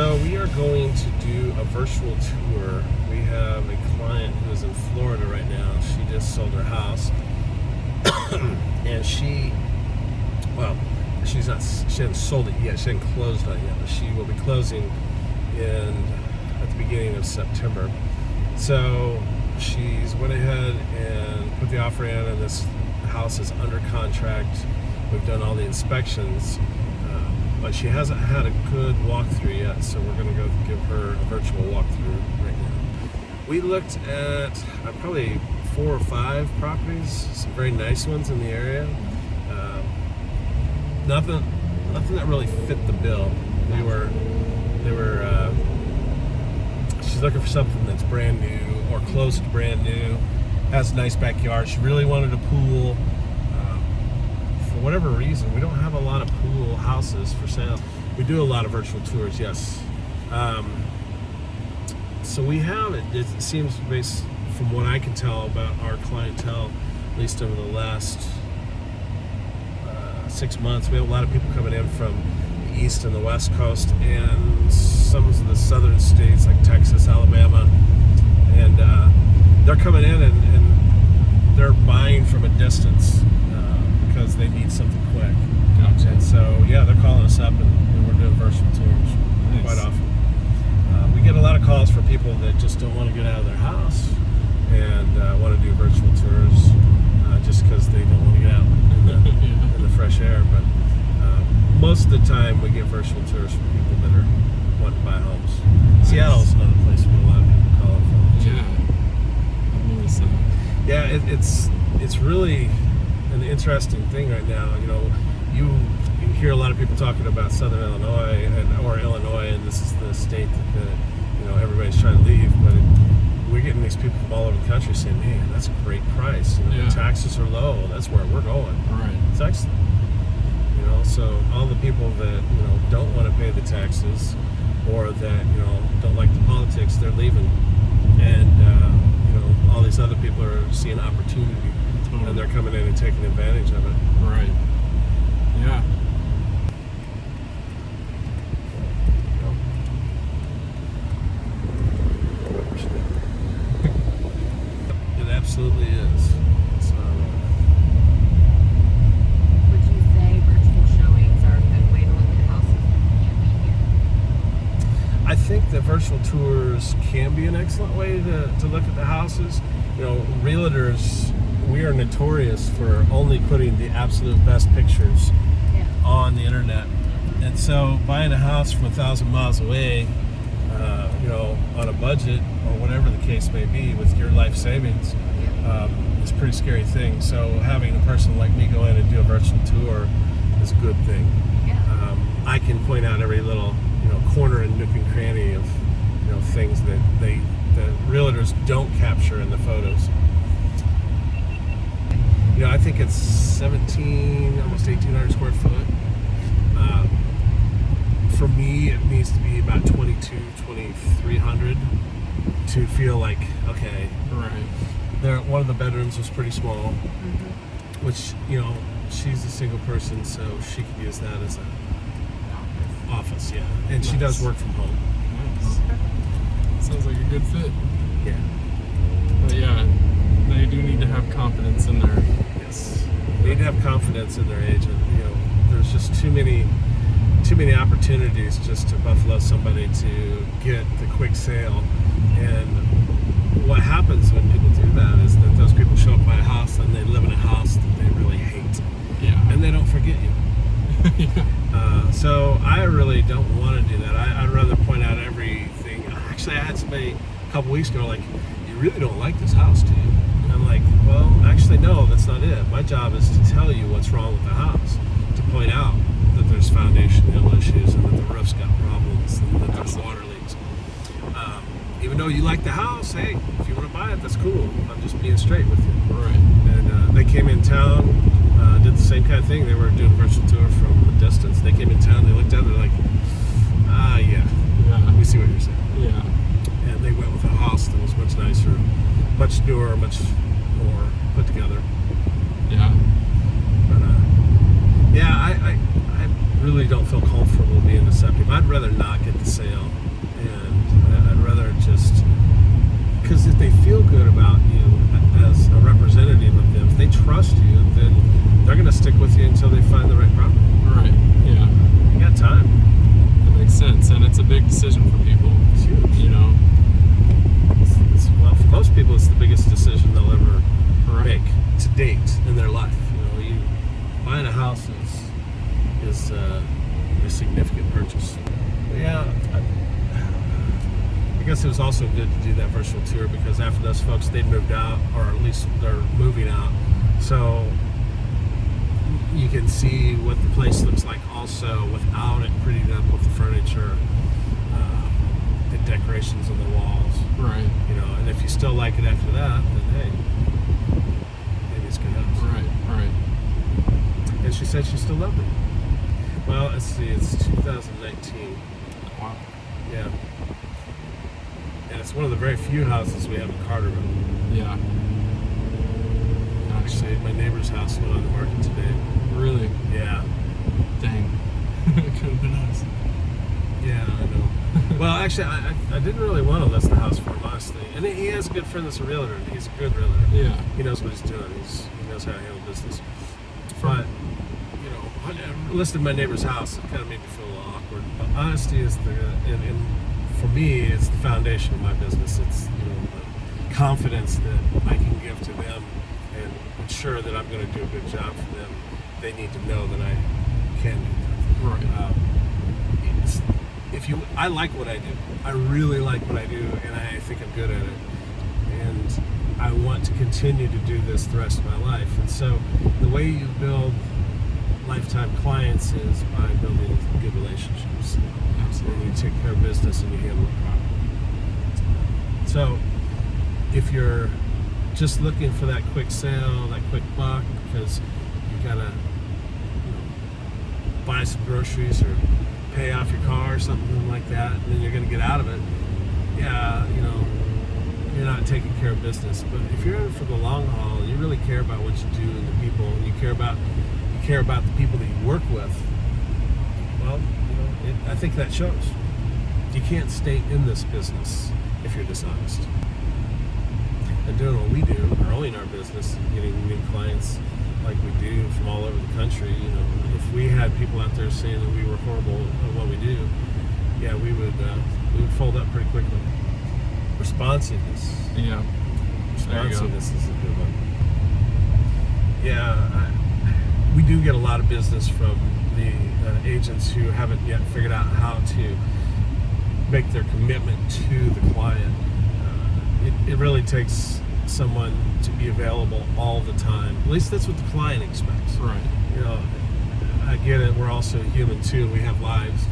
So we are going to do a virtual tour. We have a client who is in Florida right now. She just sold her house. And she hasn't sold it yet. She hasn't closed on it yet, but she will be closing at the beginning of September. So she's went ahead and put the offer in, and this house is under contract. We've done all the inspections, but she hasn't had a good walkthrough yet, so we're going to go give her a virtual walkthrough right now. We looked at probably 4 or 5 properties, some very nice ones in the area. Nothing that really fit the bill. She's looking for something that's brand new or close to brand new, has a nice backyard. She really wanted a pool. For whatever reason, we don't have a lot of pool houses for sale. We do a lot of virtual tours, yes. So we have it seems, based from what I can tell about our clientele, at least over the last 6 months, we have a lot of people coming in from the east and the west coast and some of the southern states like Texas, Alabama, and they're coming in and they're buying from a distance because they need something quick. Gotcha. And so they're calling us up and we're doing virtual tours quite often. We get a lot of calls from people that just don't want to get out of their house and want to do virtual tours just because they don't want to get out in the fresh air. But most of the time we get virtual tours from people that are wanting to buy homes. Nice. Seattle's another place we get a lot of people calling from. Yeah, I've noticed that. Yeah, it's really an interesting thing right now. You hear a lot of people talking about Southern Illinois or Illinois, and this is the state that everybody's trying to leave, but we're getting these people from all over the country saying, "Man, that's a great price. The taxes are low. That's where we're going." Right. It's excellent. So all the people that don't want to pay the taxes or that don't like the politics, they're leaving, and all these other people are seeing opportunity, and they're coming in and taking advantage of it. Right. Yeah. It absolutely is. So, would you say virtual showings are a good way to look at houses when you can't be here? I think that virtual tours can be an excellent way to look at the houses. Realtors, we are notorious for only putting the absolute best pictures on the internet. And so buying a house from 1,000 miles away, on a budget or whatever the case may be with your life savings, is a pretty scary thing. So having a person like me go in and do a virtual tour is a good thing. I can point out every little corner and nook and cranny of things that the realtors don't capture in the photos. I think it's 17, almost 1,800 square foot. For me, it needs to be about 2,300 to feel like, okay. Right. One of the bedrooms was pretty small, which, she's a single person, so she could use that as an office, And she does work from home. Nice. Sounds like a good fit. Yeah. But they do need to have confidence in their... Yes. They need to have confidence in their agent. There's just too many opportunities just to buffalo somebody to get the quick sale. And what happens when people do that is that those people show up and buy a house and they live in a house that they really hate. Yeah. And they don't forget you. So I really don't want to do that. I'd rather point out everything. Actually, I had somebody a couple weeks ago like, "You really don't like this house, do you?" And I'm like, "Well, actually, no, that's not it. My job is to tell you what's wrong with the house, to point out that there's foundational issues and that the roof's got problems and that there's water leaks. Even though you like the house, hey, if you want to buy it, that's cool. I'm just being straight with you." Right. And they came in town, did the same kind of thing. They were doing a virtual tour from a distance. They came in town, they looked at it, they're like, yeah, we see what you're saying. Yeah. And they went with a house that was much nicer, much newer, much more put together. Yeah. But I really don't feel comfortable being deceptive. I'd rather not get the sale decision for people. It's huge. You know. Well, for most people, it's the biggest decision they'll ever Right. make to date in their life. Buying a house is a significant purchase. But yeah, I guess it was also good to do that virtual tour because after those folks, they'd moved out, or at least they're moving out. So you can see what the place looks like also without it prettied up with the furniture, the decorations on the walls. Right. And if you still like it after that, then hey, maybe it's good house. Right. And she said she still loved it. Well, let's see, it's 2019. Wow. Yeah. And it's one of the very few houses we have in Carterville. Yeah. Actually, my neighbor's house went on the market today. Really? Yeah. Dang. It could have been us. Yeah, I know. Well, actually, I didn't really want to list the house for him, honestly. And he has a good friend that's a realtor. And he's a good realtor. Yeah. He knows what he's doing. He knows how to handle business. But, I listed my neighbor's house. It kind of made me feel a little awkward. But honesty is and for me, it's the foundation of my business. It's the confidence that I can give to them and ensure that I'm going to do a good job for them. They need to know that I can do that. Right. I like what I do. I really like what I do, and I think I'm good at it. And I want to continue to do this the rest of my life. And so the way you build lifetime clients is by building good relationships. Absolutely. You take care of business and you handle it properly. So if you're just looking for that quick sale, that quick buck, because you gotta buy some groceries or pay off your car or something like that, and then you're gonna get out of it, yeah, you're not taking care of business. But if you're in it for the long haul and you really care about what you do and the people, and you care about the people that you work with, well, I think that shows. You can't stay in this business if you're dishonest. And doing what we do, growing our business, and getting new clients like we do from all over the country, if we had people out there saying that we were horrible at what we do, yeah, we would fold up pretty quickly. Responsiveness. Yeah. Responsiveness is a good one. Yeah, we do get a lot of business from the agents who haven't yet figured out how to make their commitment to the client. It really takes someone to be available all the time. At least that's what the client expects. Right. I get it. We're also human too. We have lives.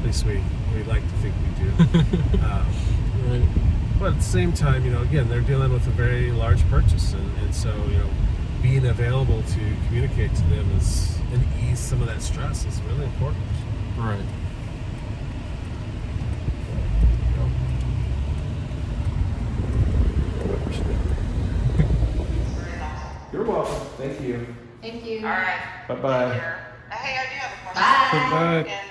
At least we like to think we do. Right. But at the same time, again, they're dealing with a very large purchase, and so being available to communicate to them and ease some of that stress is really important. Right. You're welcome. Thank you. Thank you. All right. Bye-bye. Hey, I do have a question. Bye. And